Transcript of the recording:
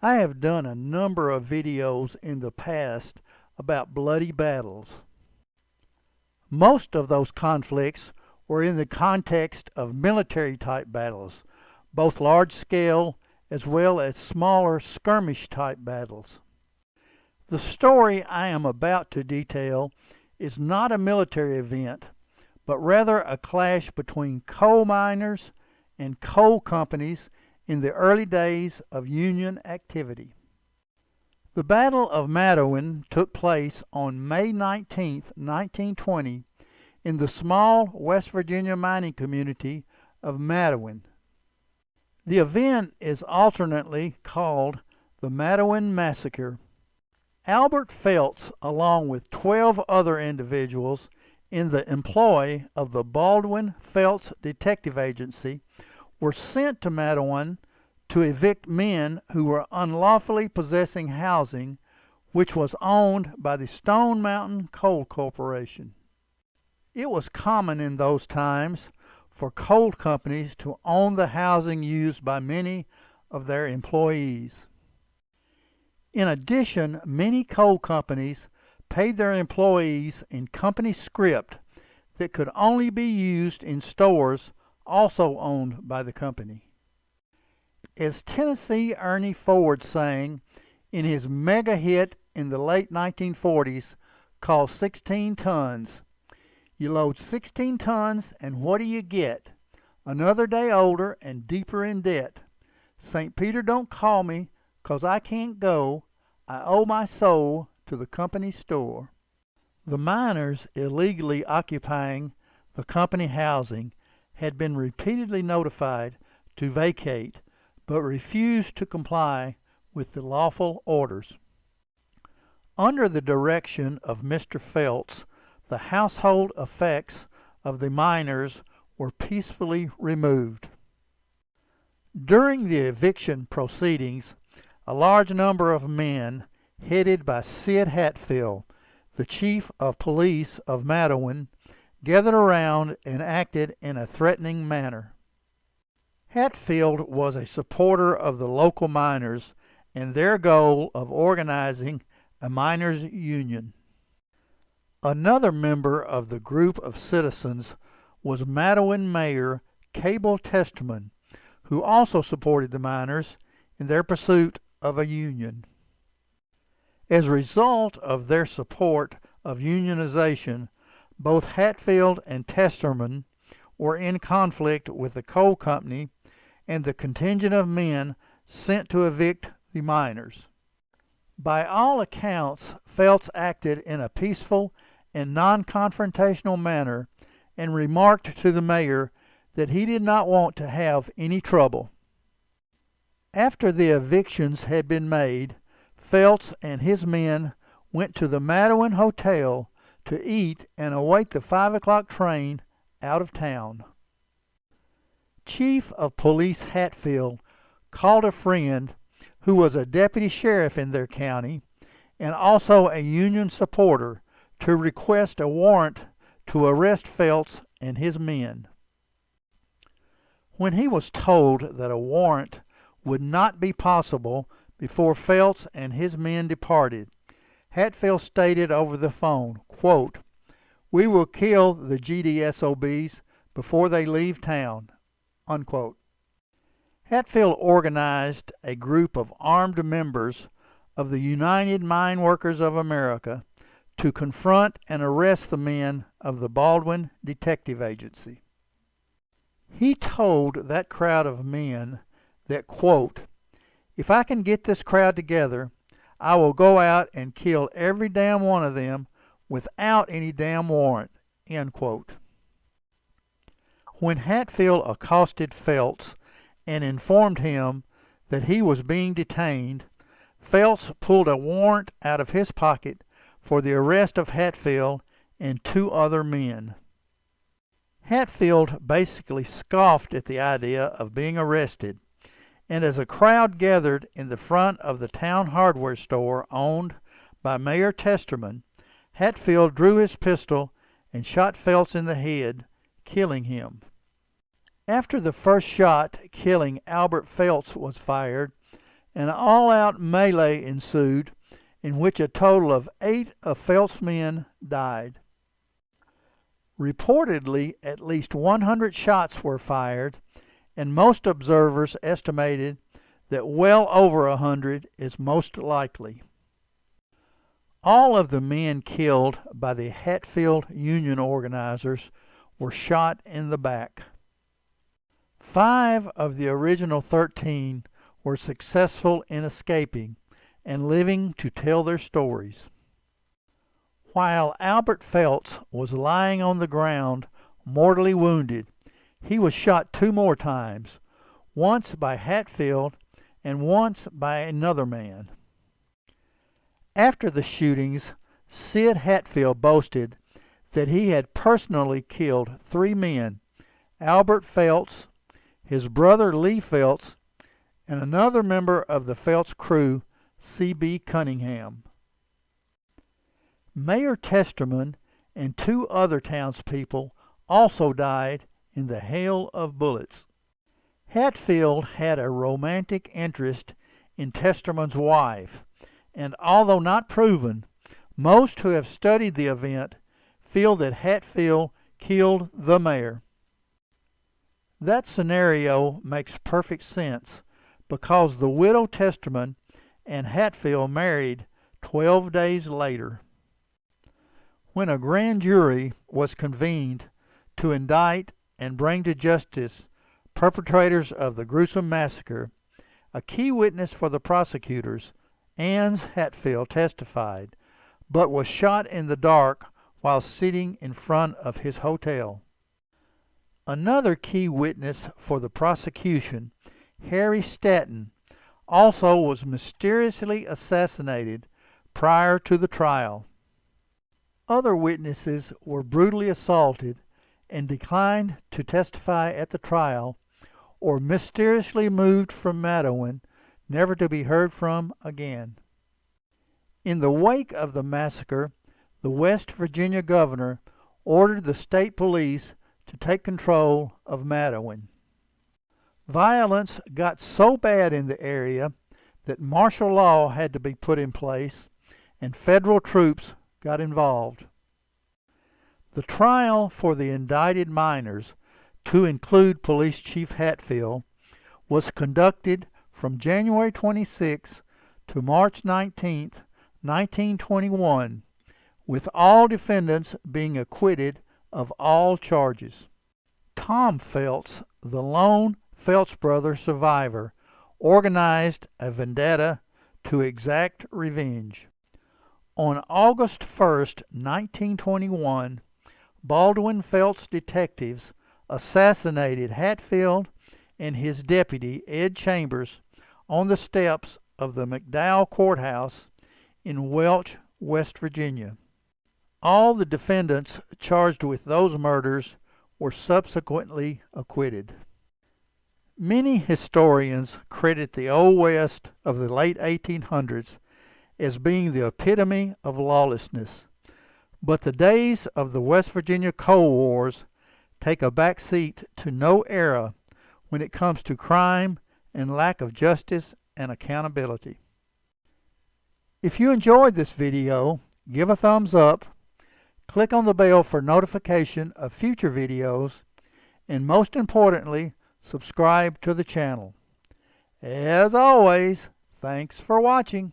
I have done a number of videos in the past about bloody battles. Most of those conflicts were in the context of military type battles, both large scale as well as smaller skirmish type battles. The story I am about to detail is not a military event, but rather a clash between coal miners and coal companies in the early days of Union activity. The Battle of Matewan took place on May 19, 1920, in the small West Virginia mining community of Matewan. The event is alternately called the Matewan Massacre. Albert Felts, along with 12 other individuals in the employ of the Baldwin-Felts Detective Agency, were sent to Matewan to evict men who were unlawfully possessing housing which was owned by the Stone Mountain Coal Corporation. It was common in those times for coal companies to own the housing used by many of their employees. In addition, many coal companies paid their employees in company script that could only be used in stores also owned by the company. As Tennessee Ernie Ford sang in his mega hit in the late 1940s called 16 Tons, "You load 16 tons and what do you get? Another day older and deeper in debt. St. Peter don't call me 'cause I can't go. I owe my soul to the company store." The miners illegally occupying the company housing had been repeatedly notified to vacate, but refused to comply with the lawful orders. Under the direction of Mr. Felts, the household effects of the miners were peacefully removed. During the eviction proceedings, a large number of men, headed by Sid Hatfield, the chief of police of Matewan, gathered around and acted in a threatening manner. Hatfield was a supporter of the local miners and their goal of organizing a miners' union. Another member of the group of citizens was Matewan Mayor Cable Testerman, who also supported the miners in their pursuit of a union. As a result of their support of unionization, both Hatfield and Testerman were in conflict with the coal company and the contingent of men sent to evict the miners. By all accounts, Felts acted in a peaceful and non-confrontational manner and remarked to the mayor that he did not want to have any trouble. After the evictions had been made, Felts and his men went to the Matewan Hotel to eat and await the 5 o'clock train out of town. Chief of Police Hatfield called a friend who was a deputy sheriff in their county and also a Union supporter to request a warrant to arrest Felts and his men. When he was told that a warrant would not be possible before Felts and his men departed, Hatfield stated over the phone, quote, "We will kill the GDSOBs before they leave town," unquote. Hatfield organized a group of armed members of the United Mine Workers of America to confront and arrest the men of the Baldwin Detective Agency. He told that crowd of men that, quote, "If I can get this crowd together, I will go out and kill every damn one of them without any damn warrant," end quote. When Hatfield accosted Felts and informed him that he was being detained, Felts pulled a warrant out of his pocket for the arrest of Hatfield and 2 other men. Hatfield basically scoffed at the idea of being arrested, and as a crowd gathered in the front of the town hardware store owned by Mayor Testerman, Hatfield drew his pistol and shot Felts in the head, killing him. After the first shot killing Albert Felts was fired, An all-out melee ensued in which a total of 8 of Felt's men died. Reportedly, at least 100 shots were fired, and most observers estimated that well over 100 is most likely. All of the men killed by the Hatfield Union organizers were shot in the back. 5 of the original 13 were successful in escaping and living to tell their stories. While Albert Felts was lying on the ground, mortally wounded, he was shot 2 more times, once by Hatfield and once by another man. After the shootings, Sid Hatfield boasted that he had personally killed 3 men, Albert Felts, his brother Lee Felts, and another member of the Felts crew, C.B. Cunningham. Mayor Testerman and 2 other townspeople also died in the hail of bullets. Hatfield had a romantic interest in Testerman's wife, and although not proven, most who have studied the event feel that Hatfield killed the mayor. That scenario makes perfect sense because the widow Testerman and Hatfield married 12 days later. When a grand jury was convened to indict and bring to justice perpetrators of the gruesome massacre, a key witness for the prosecutors, Ans Hatfield, testified, but was shot in the dark while sitting in front of his hotel. Another key witness for the prosecution, Harry Stanton, also was mysteriously assassinated prior to the trial. Other witnesses were brutally assaulted and declined to testify at the trial, or mysteriously moved from Matewan, never to be heard from again. In the wake of the massacre, the West Virginia governor ordered the state police to take control of Matewan. Violence got so bad in the area that martial law had to be put in place, and federal troops got involved. The trial for the indicted miners, to include Police Chief Hatfield, was conducted from January 26 to March 19, 1921, with all defendants being acquitted of all charges. Tom Felts, the lone Felts brother survivor, organized a vendetta to exact revenge. On August 1, 1921, Baldwin Felts detectives assassinated Hatfield and his deputy, Ed Chambers, on the steps of the McDowell Courthouse in Welch, West Virginia. All the defendants charged with those murders were subsequently acquitted. Many historians credit the Old West of the late 1800s as being the epitome of lawlessness, but the days of the West Virginia Coal Wars take a back seat to no era when it comes to crime and lack of justice and accountability. If you enjoyed this video, give a thumbs up, click on the bell for notification of future videos, and most importantly, subscribe to the channel. As always, thanks for watching.